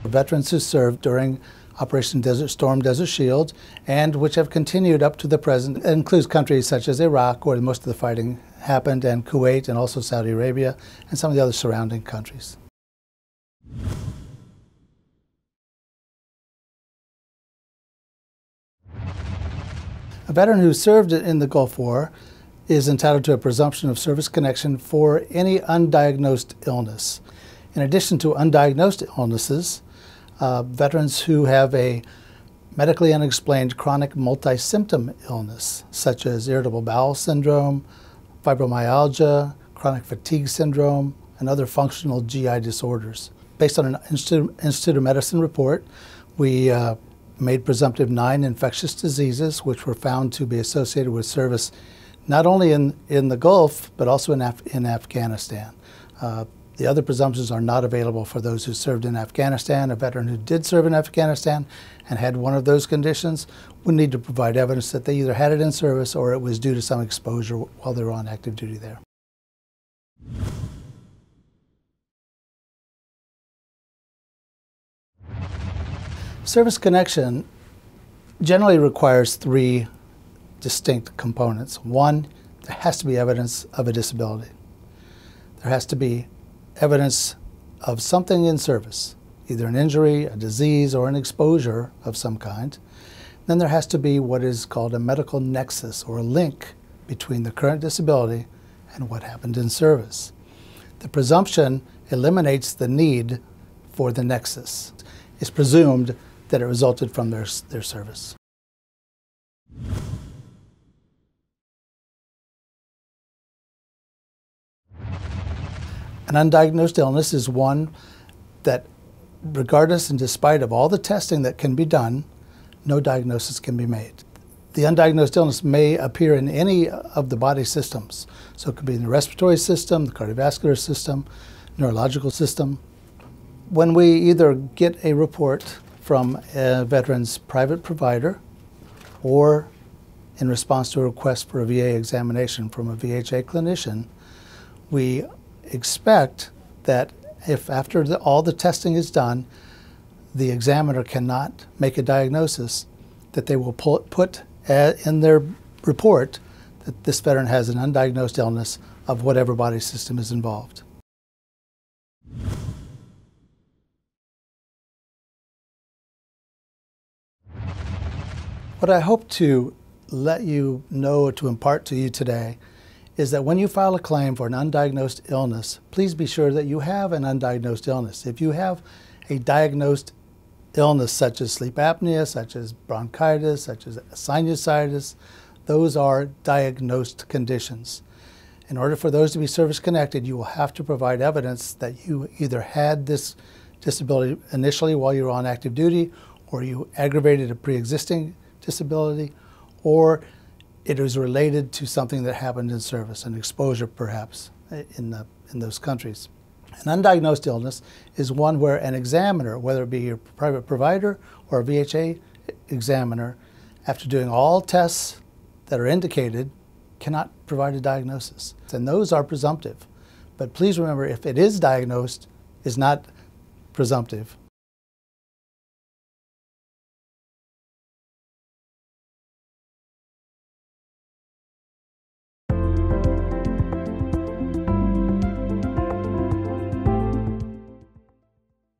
Veterans who served during Operation Desert Storm, Desert Shield, and which have continued up to the present. It includes countries such as Iraq, where most of the fighting happened, and Kuwait, and also Saudi Arabia, and some of the other surrounding countries. A veteran who served in the Gulf War is entitled to a presumption of service connection for any undiagnosed illness. In addition to undiagnosed illnesses, veterans who have a medically unexplained chronic multi-symptom illness, such as irritable bowel syndrome, fibromyalgia, chronic fatigue syndrome, and other functional GI disorders. Based on an Institute of Medicine report, we made presumptive 9 infectious diseases which were found to be associated with service not only in the Gulf, but also in Afghanistan. The other presumptions are not available for those who served in Afghanistan. A veteran who did serve in Afghanistan and had one of those conditions would need to provide evidence that they either had it in service or it was due to some exposure while they were on active duty there. Service connection generally requires 3 distinct components. 1, there has to be evidence of a disability. There has to be evidence of something in service, either an injury, a disease, or an exposure of some kind. Then there has to be what is called a medical nexus, or a link between the current disability and what happened in service. The presumption eliminates the need for the nexus. It's presumed that it resulted from their service. An undiagnosed illness is one that, regardless and despite of all the testing that can be done, no diagnosis can be made. The undiagnosed illness may appear in any of the body systems. So it could be in the respiratory system, the cardiovascular system, neurological system. When we either get a report from a veteran's private provider or in response to a request for a VA examination from a VHA clinician, we expect that if after all the testing is done, the examiner cannot make a diagnosis, that they will put in their report that this veteran has an undiagnosed illness of whatever body system is involved. What I hope to let you know, to impart to you today, is that when you file a claim for an undiagnosed illness, please be sure that you have an undiagnosed illness. If you have a diagnosed illness such as sleep apnea, such as bronchitis, such as sinusitis, those are diagnosed conditions. In order for those to be service-connected, you will have to provide evidence that you either had this disability initially while you were on active duty, or you aggravated a pre-existing disability, or it is related to something that happened in service, an exposure perhaps in those countries. An undiagnosed illness is one where an examiner, whether it be your private provider or a VHA examiner, after doing all tests that are indicated, cannot provide a diagnosis. And those are presumptive. But please remember, if it is diagnosed, it's not presumptive.